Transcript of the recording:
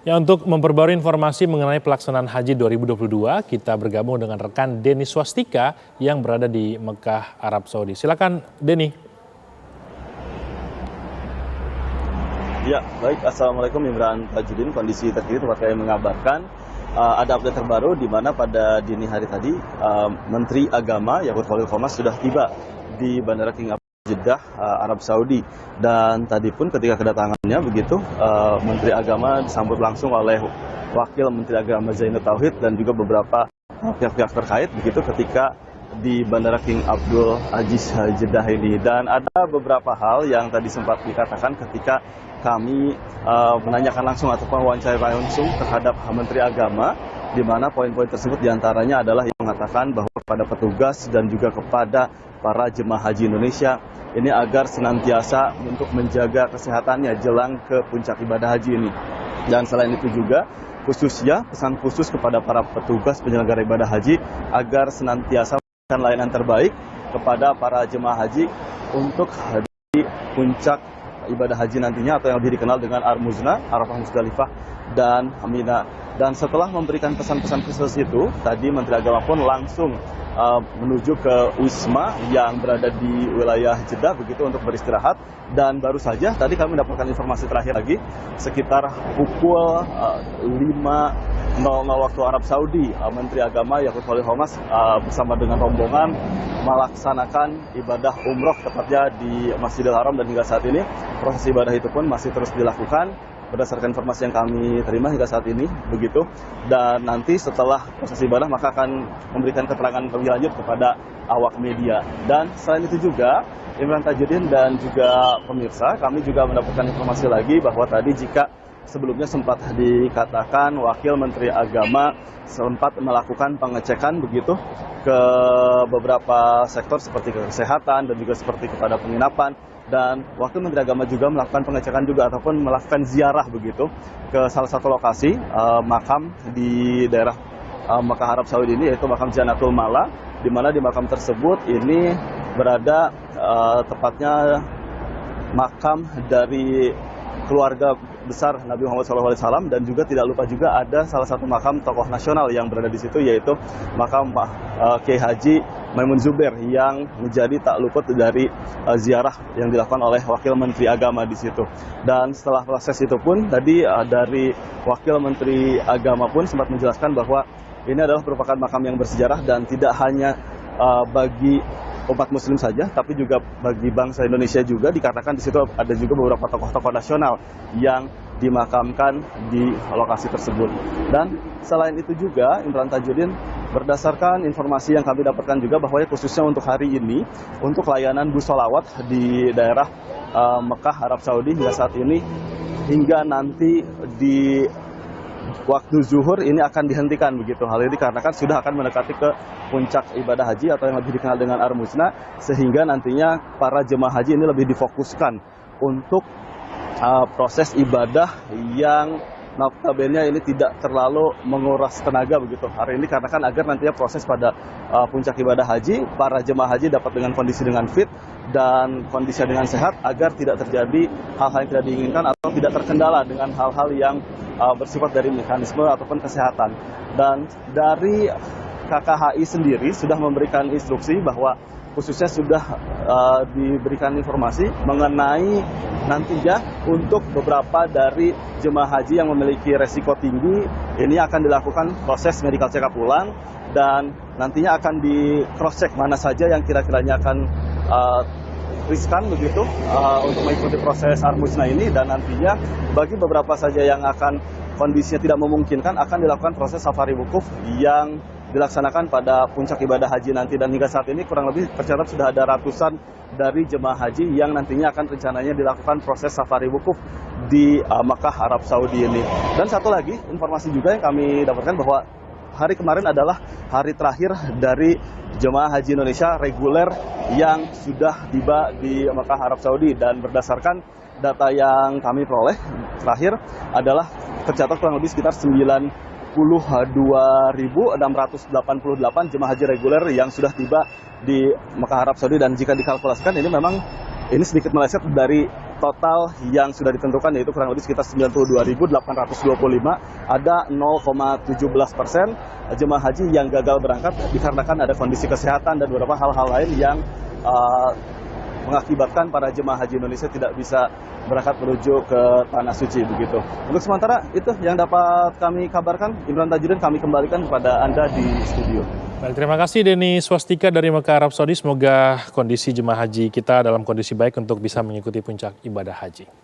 Ya, untuk memperbarui informasi mengenai pelaksanaan Haji 2022, kita bergabung dengan rekan Denny Swastika yang berada di Mekah, Arab Saudi. Silakan, Denny. Ya, baik. Assalamualaikum Imran Tajudin. Kondisi terkini tempat kami mengabarkan ada update terbaru di mana pada dini hari tadi Menteri Agama Yakut Khalil Qomas sudah tiba di Bandara King Abdullah Jeddah, Arab Saudi. Dan tadi pun ketika kedatangannya begitu Menteri Agama disambut langsung oleh Wakil Menteri Agama Zainud Tauhid dan juga beberapa pihak-pihak terkait begitu ketika di Bandara King Abdul Aziz Jeddah ini. Dan ada beberapa hal yang tadi sempat dikatakan ketika kami menanyakan langsung ataupun wawancara langsung terhadap Menteri Agama, di mana poin-poin tersebut diantaranya adalah yang mengatakan bahwa kepada petugas dan juga kepada para jemaah haji Indonesia ini agar senantiasa untuk menjaga kesehatannya jelang ke puncak ibadah haji ini. Dan selain itu juga khususnya pesan khusus kepada para petugas penyelenggara ibadah haji agar senantiasa memberikan layanan terbaik kepada para jemaah haji untuk di puncak ibadah haji nantinya atau yang lebih dikenal dengan Ar-Muzna, Arafah, Musdalifah, dan Mina. Dan setelah memberikan pesan-pesan khusus itu, tadi Menteri Agama pun langsung menuju ke Wisma yang berada di wilayah Jeddah begitu untuk beristirahat. Dan baru saja tadi kami mendapatkan informasi terakhir lagi sekitar pukul 5.00 waktu Arab Saudi, Menteri Agama Yakut Khalil Qomas bersama dengan rombongan melaksanakan ibadah umroh tepatnya di Masjidil Haram, dan hingga saat ini proses ibadah itu pun masih terus dilakukan berdasarkan informasi yang kami terima hingga saat ini begitu. Dan nanti setelah proses ibadah maka akan memberikan keterangan lebih lanjut kepada awak media. Dan selain itu juga Imran Tajudin dan juga pemirsa, kami juga mendapatkan informasi lagi bahwa tadi jika sebelumnya sempat dikatakan Wakil Menteri Agama sempat melakukan pengecekan begitu ke beberapa sektor seperti kesehatan dan juga seperti kepada penginapan. Dan Wakil Menteri Agama juga melakukan pengecekan juga ataupun melakukan ziarah begitu ke salah satu lokasi makam di daerah Mekah Arab Saudi ini, yaitu makam Janatul Mala, di mana di makam tersebut ini berada tepatnya makam dari keluarga besar Nabi Muhammad SAW, dan juga tidak lupa juga ada salah satu makam tokoh nasional yang berada di situ, yaitu makam Kiai Haji Maimun Zubair yang menjadi tak luput dari ziarah yang dilakukan oleh Wakil Menteri Agama di situ. Dan setelah proses itu pun tadi dari Wakil Menteri Agama pun sempat menjelaskan bahwa ini adalah merupakan makam yang bersejarah dan tidak hanya bagi umat muslim saja, tapi juga bagi bangsa Indonesia juga, dikatakan di situ ada juga beberapa tokoh-tokoh nasional yang dimakamkan di lokasi tersebut. Dan selain itu juga Imran Tajudin, berdasarkan informasi yang kami dapatkan juga bahwa khususnya untuk hari ini untuk layanan bus sholawat di daerah Mekah Arab Saudi hingga saat ini hingga nanti di waktu zuhur ini akan dihentikan begitu. Hal ini dikarenakan sudah akan mendekati ke puncak ibadah haji atau yang lebih dikenal dengan Ar-Muzna, sehingga nantinya para jemaah haji ini lebih difokuskan untuk proses ibadah yang notabene ini tidak terlalu menguras tenaga begitu hari ini, karena kan agar nantinya proses pada puncak ibadah haji para jemaah haji dapat dengan kondisi dengan fit dan kondisi dengan sehat agar tidak terjadi hal-hal yang tidak diinginkan atau tidak terkendala dengan hal-hal yang bersifat dari mekanisme ataupun kesehatan. Dan dari KKHI sendiri sudah memberikan instruksi bahwa khususnya sudah diberikan informasi mengenai nantinya untuk beberapa dari jemaah haji yang memiliki resiko tinggi ini akan dilakukan proses medical check up ulang, dan nantinya akan di cross check mana saja yang kira-kiranya akan riskan begitu untuk mengikuti proses Ar-Muzna ini. Dan nantinya bagi beberapa saja yang akan kondisinya tidak memungkinkan akan dilakukan proses safari wukuf yang dilaksanakan pada puncak ibadah haji nanti. Dan hingga saat ini kurang lebih tercatat sudah ada ratusan dari jemaah haji yang nantinya akan rencananya dilakukan proses safari wukuf di Mekah Arab Saudi ini. Dan satu lagi informasi juga yang kami dapatkan bahwa hari kemarin adalah hari terakhir dari jemaah haji Indonesia reguler yang sudah tiba di Mekah Arab Saudi. Dan berdasarkan data yang kami peroleh terakhir adalah tercatat kurang lebih sekitar 92.688 jemaah haji reguler yang sudah tiba di Mekah Arab Saudi. Dan jika dikalkulasikan ini memang ini sedikit meleset dari total yang sudah ditentukan yaitu kurang lebih sekitar 92.825, ada 0,17% jemaah haji yang gagal berangkat dikarenakan ada kondisi kesehatan dan beberapa hal-hal lain yang mengakibatkan para jemaah haji Indonesia tidak bisa berangkat menuju ke Tanah Suci begitu. Untuk sementara itu yang dapat kami kabarkan. Imran Tajudin, kami kembalikan kepada Anda di studio. Baik, terima kasih Denny Swastika dari Mekah, Arab Saudi. Semoga kondisi jemaah haji kita dalam kondisi baik untuk bisa mengikuti puncak ibadah haji.